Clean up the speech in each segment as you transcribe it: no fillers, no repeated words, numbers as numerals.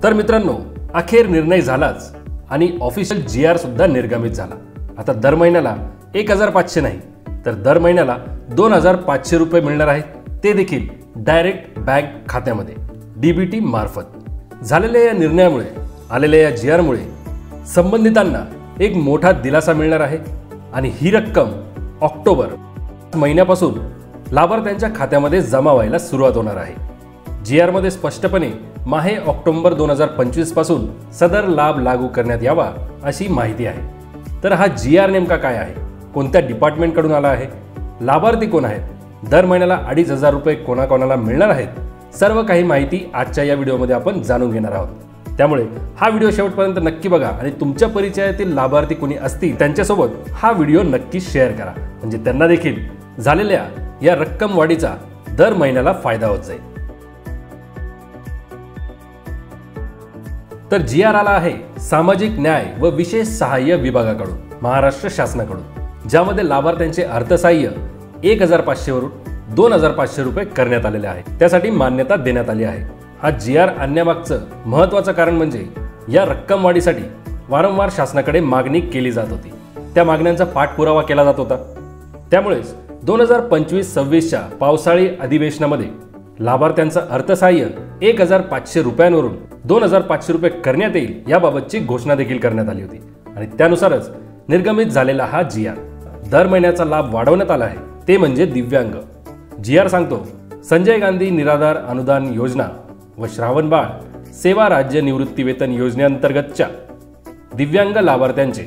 तर मित्रांनो, अखेर निर्णय झालाच आणि ऑफिशियल GR सुद्धा निर्गमित झाला। आता दर महिन्याला 1500 नाही तर दर महिन्याला 2500 रुपये मिळणार आहेत, ते देखील डायरेक्ट बँक खात्यामध्ये DBT मार्फत। झालेल्या या निर्णयामुळे, आलेल्या या GR मुळे संबंधितांना एक मोठा दिलासा मिळणार आहे आणि ही रक्कम ऑक्टोबर महिन्यापासून लाभार्थ्यांच्या खात्यामध्ये जमा व्हायला सुरुवात होणार आहे। GR मध्ये स्पष्टपणे माहे ऑक्टोबर 2025 पासून सदर लाभ लागू करण्यात यावा अशी माहिती आहे। तर हा GR नेमका काय आहे, कोणत्या डिपार्टमेंट कडून आला आहे, लाभार्थी कोण आहेत, दर महिन्याला 2500 रुपये कोणाकोणाला मिळणार आहेत, सर्व काही माहिती आजच्या या व्हिडिओमध्ये आपण जाणून घेणार आहोत। त्यामुळे हा व्हिडिओ शेवटपर्यंत नक्की बघा आणि तुमच्या परिचयातील लाभार्थी कोणी असतील त्यांच्यासोबत हा व्हिडिओ नक्की शेअर करा, म्हणजे त्यांना देखील झालेल्या या रक्कम वाढीचा दर महिन्याला फायदा होत जाईल। तर GR आला आहे सामाजिक न्याय व विशेष सहाय्य विभागाकडून, महाराष्ट्र शासनाकडून, ज्यामध्ये लाभार्थ्यांचे अर्थसहाय्य 1500 वरून 2500 रुपये करण्यात आलेले आहे। त्यासाठी मान्यता देण्यात आली आहे। हा GR आणण्यामागचं महत्त्वाचं कारण म्हणजे या रक्कम वाढीसाठी वारंवार शासनाकडे मागणी केली जात होती, त्या मागण्यांचा पाठपुरावा केला जात होता। त्यामुळेच 2025-26च्या पावसाळी अधिवेशनामध्ये लाभार्थ्यांचं अर्थसहाय्य 1500 रुपयांवरून 2500 रुपये करण्यात येईल याबाबतची घोषणा देखील करण्यात आली होती आणि त्यानुसारच निर्गमित झालेला हा GR दर महिन्याचा लाभ वाढवण्यात आला आहे, ते म्हणजे दिव्यांग। GR सांगतो, संजय गांधी निराधार अनुदान योजना व श्रावणबाळ सेवा राज्य निवृत्ती वेतन योजनेअंतर्गतच्या दिव्यांग लाभार्थ्यांचे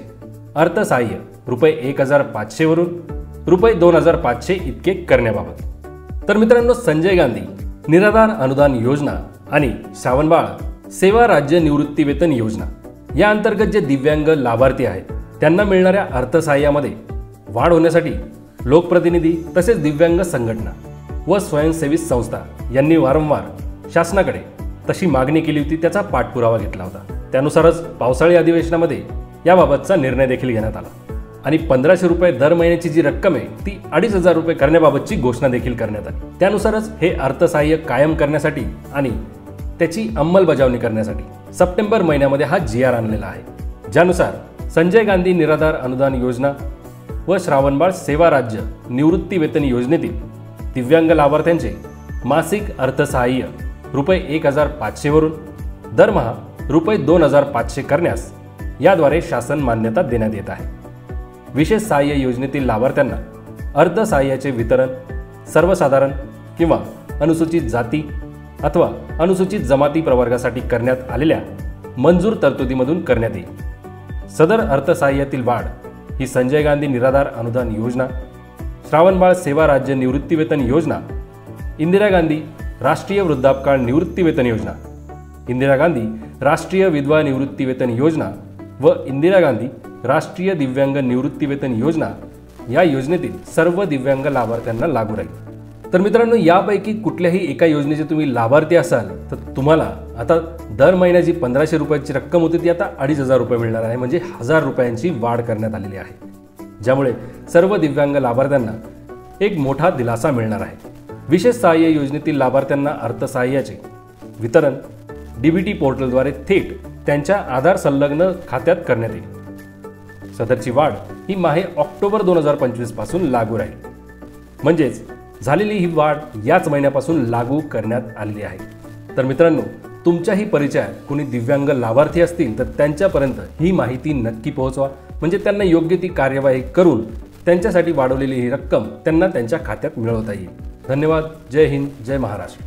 अर्थसहाय्य ₹1500 वरून ₹2500 इतके करण्याबाबत। तर मित्रांनो, संजय गांधी निराधार अनुदान योजना आणि श्रावणबाळ सेवा राज्य निवृत्ती वेतन योजना या अंतर्गत जे दिव्यांग लाभार्थी आहेत त्यांना मिळणाऱ्या अर्थसहाय्यामध्ये वाढ होण्यासाठी लोकप्रतिनिधी तसेच दिव्यांग संघटना व स्वयंसेवी संस्था यांनी वारंवार शासनाकडे तशी मागणी केली होती, त्याचा पाठपुरावा घेतला होता। त्यानुसारच पावसाळी अधिवेशनामध्ये याबाबतचा निर्णय देखील घेण्यात आला आणि 1500 रुपये दर महिन्याची जी रक्कम आहे ती 2500 रुपये करण्याबाबतची घोषणा देखील करण्यात आली। त्यानुसारच हे अर्थसहाय्य कायम करण्यासाठी आणि त्याची अंमलबजावणी करण्यासाठी सप्टेंबर महिन्यामध्ये हा GR आणलेला आहे, ज्यानुसार संजय गांधी निराधार अनुदान योजना व श्रावणबाळ सेवा राज्य निवृत्ती वेतन योजनेतील दिव्यांग लाभार्थ्यांचे मासिक अर्थसहाय्य ₹1500 वरून दरमहा ₹2500 करण्यास याद्वारे शासन मान्यता देण्यात येत आहे। विशेष सहाय्य योजनेतील लाभार्थ्यांना अर्थसहाय्याचे वितरण सर्वसाधारण किंवा अनुसूचित जाती अथवा अनुसूचित जमाती प्रवर्गासाठी करण्यात आलेल्या मंजूर तरतुदीमधून करण्यात येईल। सदर अर्थसहाय्यातील वाढ ही संजय गांधी निराधार अनुदान योजना, श्रावणबाळ सेवा राज्य निवृत्ती वेतन योजना, इंदिरा गांधी राष्ट्रीय वृद्धापकाळ निवृत्ती वेतन योजना, इंदिरा गांधी राष्ट्रीय विधवा निवृत्ती वेतन योजना व इंदिरा गांधी राष्ट्रीय दिव्यांग निवृत्ती वेतन योजना या योजनेतील सर्व दिव्यांग लाभार्थ्यांना लागू राहील। तर मित्रांनो, यापैकी कुठल्याही एका योजनेचे तुम्ही लाभार्थी असाल तर तुम्हाला आता दर महिन्याची 1500 रुपयाची रक्कम होती ती आता 2500 रुपये मिळणार आहे, म्हणजे 1000 रुपयांची वाढ करण्यात आलेली आहे, ज्यामुळे सर्व दिव्यांग लाभार्थ्यांना एक मोठा दिलासा मिळणार आहे। विशेष सहाय्य योजनेतील लाभार्थ्यांना अर्थसहाय्याचे वितरण DBT पोर्टलद्वारे थेट त्यांच्या आधार संलग्न खात्यात करण्यात येईल। सदरची वाढ ही माहे ऑक्टोबर 2025 पासून लागू राहील, म्हणजेच झालेली ही वाढ याच महिन्यापासून लागू करण्यात आलेली आहे। तर मित्रांनो, तुमच्याही परिचयात कोणी दिव्यांग लाभार्थी असतील तर त्यांच्यापर्यंत ही माहिती नक्की पोहोचवा, म्हणजे त्यांना योग्य ती कार्यवाही करून त्यांच्यासाठी वाढवलेली ही रक्कम त्यांना त्यांच्या खात्यात मिळवता येईल। धन्यवाद। जय हिंद, जय महाराष्ट्र।